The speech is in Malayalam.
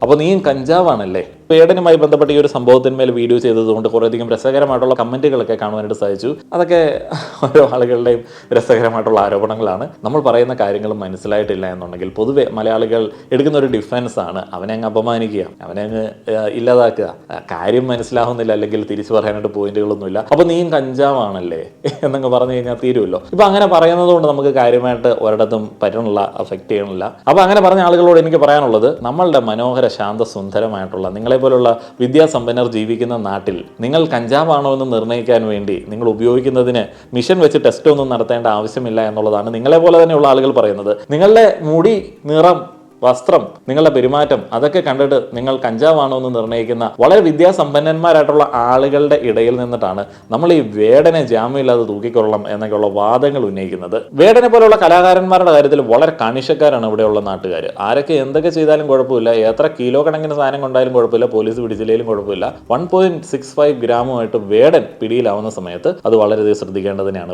അപ്പോൾ നീയും കഞ്ചാവാണല്ലേ. വേടനുമായി ബന്ധപ്പെട്ട ഈ ഒരു സംഭവത്തിന്മേൽ വീഡിയോ ചെയ്തതുകൊണ്ട് കുറേയധികം രസകരമായിട്ടുള്ള കമൻറ്റുകളൊക്കെ കാണുവാനായിട്ട് സാധിച്ചു. അതൊക്കെ ഓരോ ആളുകളുടെയും രസകരമായിട്ടുള്ള ആരോപണങ്ങളാണ്. നമ്മൾ പറയുന്ന കാര്യങ്ങൾ മനസ്സിലായിട്ടില്ല എന്നുണ്ടെങ്കിൽ പൊതുവെ മലയാളികൾ എടുക്കുന്ന ഒരു ഡിഫൻസാണ് അവനെ അങ്ങ് അപമാനിക്കുക, അവനെ അങ്ങ് ഇല്ലാതാക്കുക. കാര്യം മനസ്സിലാവുന്നില്ല അല്ലെങ്കിൽ തിരിച്ചു പറയാനായിട്ട് പോയിന്റുകളൊന്നുമില്ല. അപ്പോൾ നീയും കഞ്ചാവാണല്ലേ എന്നങ്ങ് പറഞ്ഞു കഴിഞ്ഞാൽ തീരുമല്ലോ. ഇപ്പം അങ്ങനെ പറയുന്നത് കൊണ്ട് നമുക്ക് കാര്യമായിട്ട് ഒരിടത്തും പറ്റണില്ല, അഫക്റ്റ് ചെയ്യണില്ല. അപ്പോൾ അങ്ങനെ പറഞ്ഞ ആളുകളോട് എനിക്ക് പറയാനുള്ളത്, നമ്മളുടെ മനോഹര ശാന്ത സുന്ദരമായിട്ടുള്ള നിങ്ങളെപ്പോലുള്ള വിദ്യാസമ്പന്നർ ജീവിക്കുന്ന നാട്ടിൽ നിങ്ങൾ കഞ്ചാവാണോ എന്ന് നിർണ്ണയിക്കാൻ വേണ്ടി നിങ്ങൾ ഉപയോഗിക്കുന്നതിന് മിഷൻ വെച്ച് ടെസ്റ്റ് ഒന്നും നടത്തേണ്ട ആവശ്യമില്ല എന്നുള്ളതാണ് നിങ്ങളെപ്പോലെ തന്നെയുള്ള ആളുകൾ പറയുന്നത്. നിങ്ങളുടെ മുടി നിറം, വസ്ത്രം, നിങ്ങളുടെ പെരുമാറ്റം അതൊക്കെ കണ്ടിട്ട് നിങ്ങൾ കഞ്ചാവാണോ എന്ന് നിർണ്ണയിക്കുന്ന വളരെ വിദ്യാസമ്പന്നന്മാരായിട്ടുള്ള ആളുകളുടെ ഇടയിൽ നിന്നിട്ടാണ് നമ്മൾ ഈ വേടനെ ജാമ്യമില്ലാതെ തൂക്കിക്കൊള്ളണം എന്നൊക്കെയുള്ള വാദങ്ങൾ ഉന്നയിക്കുന്നത്. വേടനെ പോലെയുള്ള കലാകാരന്മാരുടെ കാര്യത്തിൽ വളരെ കണിശക്കാരാണ് ഇവിടെയുള്ള നാട്ടുകാർ. ആരൊക്കെ എന്തൊക്കെ ചെയ്താലും കുഴപ്പമില്ല, എത്ര കിലോ കണക്കിന് സാധനം കൊണ്ടായാലും കുഴപ്പമില്ല, പോലീസ് പിടിച്ചില്ലെങ്കിലും കുഴപ്പമില്ല, 1.65 ഗ്രാമുമായിട്ട് വേടൻ പിടിയിലാവുന്ന സമയത്ത് അത് വളരെയധികം ശ്രദ്ധിക്കേണ്ടതിനാണ്.